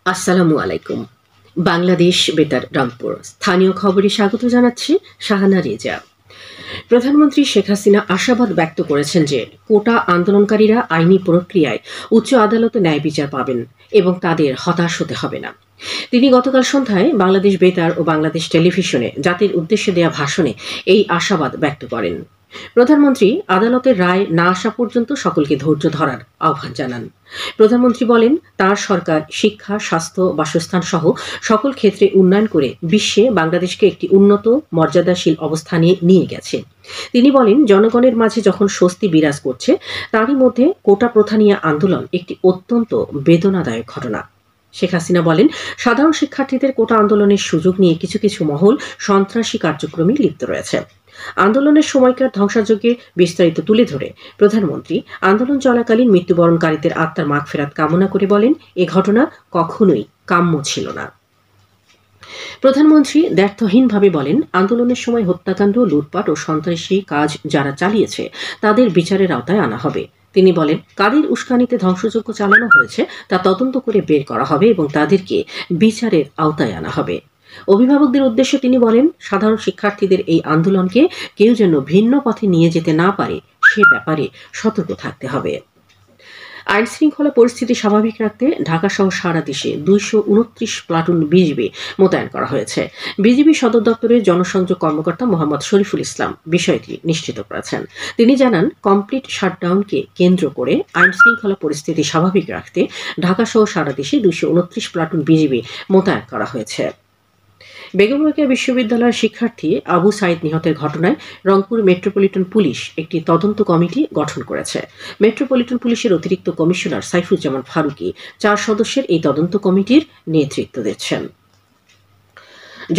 আসসালামু আলাইকুম। বাংলাদেশ বেতার রংপুর স্থানীয় খবরে স্বাগত জানাচ্ছি শাহানা রেজা। প্রধানমন্ত্রী শেখ হাসিনা আশাবাদ ব্যক্ত করেছেন যে কোটা আন্দোলনকারীরা আইনি প্রক্রিয়ায় উচ্চ আদালতে ন্যায় বিচার পাবেন এবং তাদের হতাশ হতে হবে না। তিনি গতকাল সন্ধ্যায় বাংলাদেশ বেতার ও বাংলাদেশ টেলিভিশনে জাতির উদ্দেশ্যে দেয়া ভাষণে এই আশাবাদ ব্যক্ত করেন। প্রধানমন্ত্রী আদালতের রায় না আসা পর্যন্ত সকলকে ধৈর্য ধরার আহ্বান জানান। প্রধানমন্ত্রী বলেন, তার সরকার শিক্ষা, স্বাস্থ্য, বাসস্থান সহ সকল ক্ষেত্রে উন্নয়ন করে বিশ্বে বাংলাদেশকে একটি উন্নত মর্যাদাশীল অবস্থানে নিয়ে গেছে। তিনি বলেন, জনগণের মাঝে যখন স্বস্তি বিরাজ করছে, তারই মধ্যে কোটা প্রথা নিয়ে আন্দোলন একটি অত্যন্ত বেদনাদায়ক ঘটনা। শেখ হাসিনা বলেন, সাধারণ শিক্ষার্থীদের কোটা আন্দোলনের সুযোগ নিয়ে কিছু কিছু মহল সন্ত্রাসী কার্যক্রমে লিপ্ত রয়েছে। আন্দোলনের সময়কার ধ্বংসযজ্ঞের বিস্তারিত তুলে ধরে প্রধানমন্ত্রী আন্দোলন চলাকালীন মৃত্যুবরণকারীদের আত্মার মাগফিরাত কামনা করে বলেন, এ ঘটনা কখনোই কাম্য ছিল না। প্রধানমন্ত্রী দ্ব্যর্থহীনভাবে বলেন, আন্দোলনের সময় হত্যাকাণ্ড, লুটপাট ও সন্ত্রাসী কাজ যারা চালিয়েছে তাদের বিচারের আওতায় আনা হবে। তিনি বলেন, কাদের উস্কানিতে ধ্বংসযজ্ঞ চালানো হয়েছে তা তদন্ত করে বের করা হবে এবং তাদেরকে বিচারের আওতায় আনা হবে। অভিভাবকদের উদ্দেশ্যে তিনি বলেন, সাধারণ শিক্ষার্থীদের এই আন্দোলনকে কেউ যেন ভিন্ন পথে নিয়ে যেতে না পারে সে ব্যাপারে সতর্ক থাকতে হবে। আইন শৃঙ্খলা পরিস্থিতি স্বাভাবিক রাখতে ঢাকা সহ সারা দেশে 229 প্লাটুন বিজিবি মোতায়েন করা হয়েছে। বিজিবি সদর দপ্তরের জনসংযোগ কর্মকর্তা মোহাম্মদ শরীফুল ইসলাম বিষয়টি নিশ্চিত করেছেন। তিনি জানান, কমপ্লিট শাটডাউনকে কেন্দ্র করে আইন শৃঙ্খলা পরিস্থিতি স্বাভাবিক রাখতে ঢাকা সহ সারা দেশে 229 প্লাটুন বিজিবি মোতায়েন করা হয়েছে। বেগম রোকেয়া বিশ্ববিদ্যালয়ের শিক্ষার্থী আবু সাইদ নিহতের ঘটনায় রংপুর মেট্রোপলিটন পুলিশ একটি তদন্ত কমিটি গঠন করেছে। মেট্রোপলিটন পুলিশের অতিরিক্ত কমিশনার সাইফুজ্জামান ফারুকী 4 সদস্যের এই তদন্ত কমিটির নেতৃত্ব দিচ্ছেন।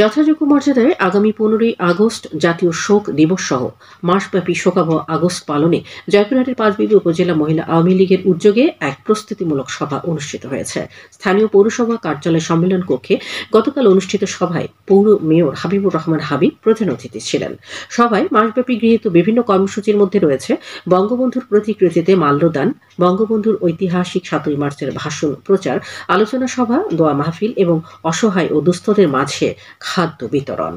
যথাযোগ্য মর্যাদায় আগামী 15ই আগস্ট জাতীয় শোক দিবস সহ মাসব্যাপী শোকাবহ আগস্ট পালনে জয়পুরহাটের পাঁচবিবি উপজেলা মহিলা আওয়ামী লীগের উদ্যোগে এক প্রস্তুতিমূলক সভা অনুষ্ঠিত হয়েছে। স্থানীয় পৌরসভা কার্যালয় সম্মেলন কক্ষে গতকাল অনুষ্ঠিত সভায় পৌর মেয়র হাবিবুর রহমান হাবিব প্রধান অতিথি ছিলেন। সভায় মাসব্যাপী গৃহীত বিভিন্ন কর্মসূচির মধ্যে রয়েছে বঙ্গবন্ধুর প্রতিকৃতিতে মাল্যদান, বঙ্গবন্ধুর ঐতিহাসিক 7ই মার্চের ভাষণ প্রচার, আলোচনা সভা, দোয়া মাহফিল এবং অসহায় ও দুস্থদের মাঝে খাদ্য বিতরণ।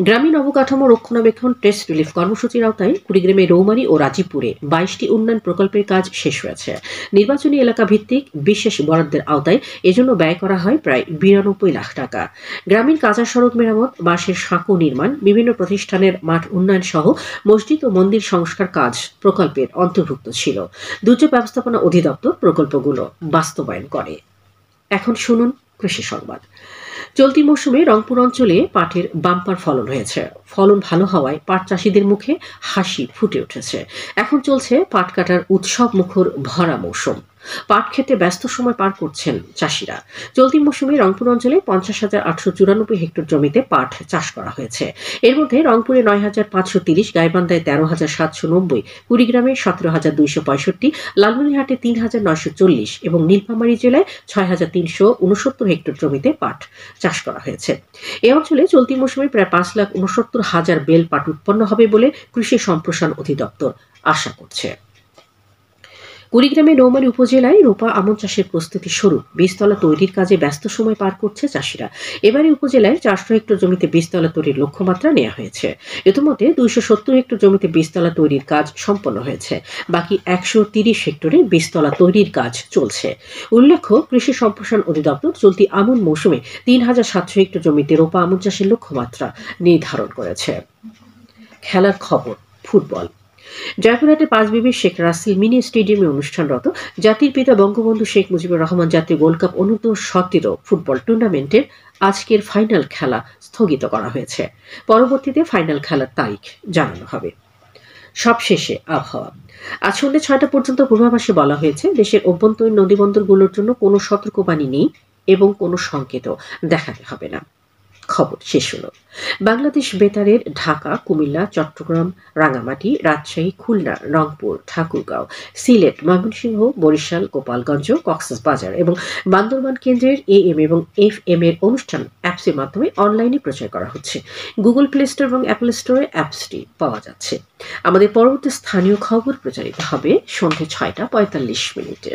গ্রামীণ অবকাঠামো রক্ষণাবেক্ষণ টেস্ট রিলিফ কর্মসূচির আওতায় কুড়িগ্রামে রৌমারী ও রাজীবপুরে 22টি উন্নয়ন প্রকল্পের কাজ শেষ হয়েছে। নির্বাচনী এলাকা ভিত্তিক বিশেষ বরাদ্দের আওতায় এজন্য ব্যয় করা হয় প্রায় 92 লাখ টাকা। গ্রামীণ কাঁচা সড়ক মেরামত, বাঁশের সাঁকো নির্মাণ, বিভিন্ন প্রতিষ্ঠানের মাঠ উন্নয়ন সহ মসজিদ ও মন্দির সংস্কার কাজ প্রকল্পের অন্তর্ভুক্ত ছিল। দুর্যোগ ব্যবস্থাপনা অধিদপ্তর প্রকল্পগুলো বাস্তবায়ন করে। এখন শুনুন কৃষি সংবাদ। চলতি মৌসুমে রংপুর অঞ্চলে পাটের বাম্পার ফলন হয়েছে। ফলন ভালো হওয়ায় পাট চাষিদের মুখে হাসি ফুটে উঠেছে। এখন চলছে পাট কাটার উৎসব মুখর ভরা মৌসুম। পাট খেতে ব্যস্ত সময় পার করছেন চাষিরা। চলতি মৌসুমে রংপুর অঞ্চলে 50,894 হেক্টর জমিতে পাট চাষ করা হয়েছে। এর মধ্যে রংপুরে 9,530, গাইবান্ধায় 13,790, কুড়িগ্রামে 17,265, লালমনিরহাটে 3,940 এবং নীলফামারী জেলায় 6,369 হেক্টর জমিতে পাট চাষ করা হয়েছে। এই অঞ্চলে চলতি মৌসুমে প্রায় 5,69,000 বেল পাট উৎপন্ন হবে বলে কৃষি সম্প্রসারণ অধিদপ্তর আশা করছে। কুড়িগ্রামে নৌমারী উপজেলায় রোপা আমন চাষের প্রস্তুতি স্বরূপ বীজতলা তৈরির কাজে ব্যস্ত সময় পার করছে চাষিরা। এবারে উপজেলায় 400 হেক্টর জমিতে বীজতলা তৈরির লক্ষ্যমাত্রা নেওয়া হয়েছে। ইতিমধ্যে 270 হেক্টর জমিতে বীজতলা তৈরির কাজ সম্পন্ন হয়েছে। বাকি 130 হেক্টরে বীজতলা তৈরির কাজ চলছে। উল্লেখ্য, কৃষি সম্প্রসারণ অধিদপ্তর চলতি আমন মৌসুমে 3,700 হেক্টর জমিতে রোপা আমন চাষের লক্ষ্যমাত্রা নির্ধারণ করেছে। খেলার খবর, ফুটবল। জয়পুরহাটের পাঁচবিবি শেখ রাসেল মিনি স্টেডিয়ামে অনুষ্ঠানরত জাতির পিতা বঙ্গবন্ধু শেখ মুজিবুর রহমান জাতীয় গোল্ড কাপ অনূর্ধ্ব-17 ফুটবল টুর্নামেন্টের আজকের ফাইনাল খেলা স্থগিত করা হয়েছে। পরবর্তীতে ফাইনাল খেলার তারিখ জানানো হবে। সবশেষে আবহাওয়া। আজ সন্ধ্যে 6টা পর্যন্ত পূর্বাভাসে বলা হয়েছে, দেশের অভ্যন্তরীণ নদীবন্দরগুলোর জন্য কোনো সতর্কবাণী নেই এবং কোনো সংকেতও দেখাতে হবে না। খবর শেষ হলো। বাংলাদেশ বেতারের ঢাকা, কুমিল্লা, চট্টগ্রাম, রাঙামাটি, রাজশাহী, খুলনা, রংপুর, ঠাকুরগাঁও, সিলেট, ময়মনসিংহ, বরিশাল, গোপালগঞ্জ, কক্সবাজার এবং বান্দরবান কেন্দ্রের AM এবং FM এর অনুষ্ঠান অ্যাপসের মাধ্যমে অনলাইনে প্রচার করা হচ্ছে। গুগল প্লে স্টোর এবং অ্যাপল স্টোরে অ্যাপসটি পাওয়া যাচ্ছে। আমাদের পরবর্তী স্থানীয় খবর প্রচারিত হবে সন্ধ্যে 6টা 45 মিনিটে।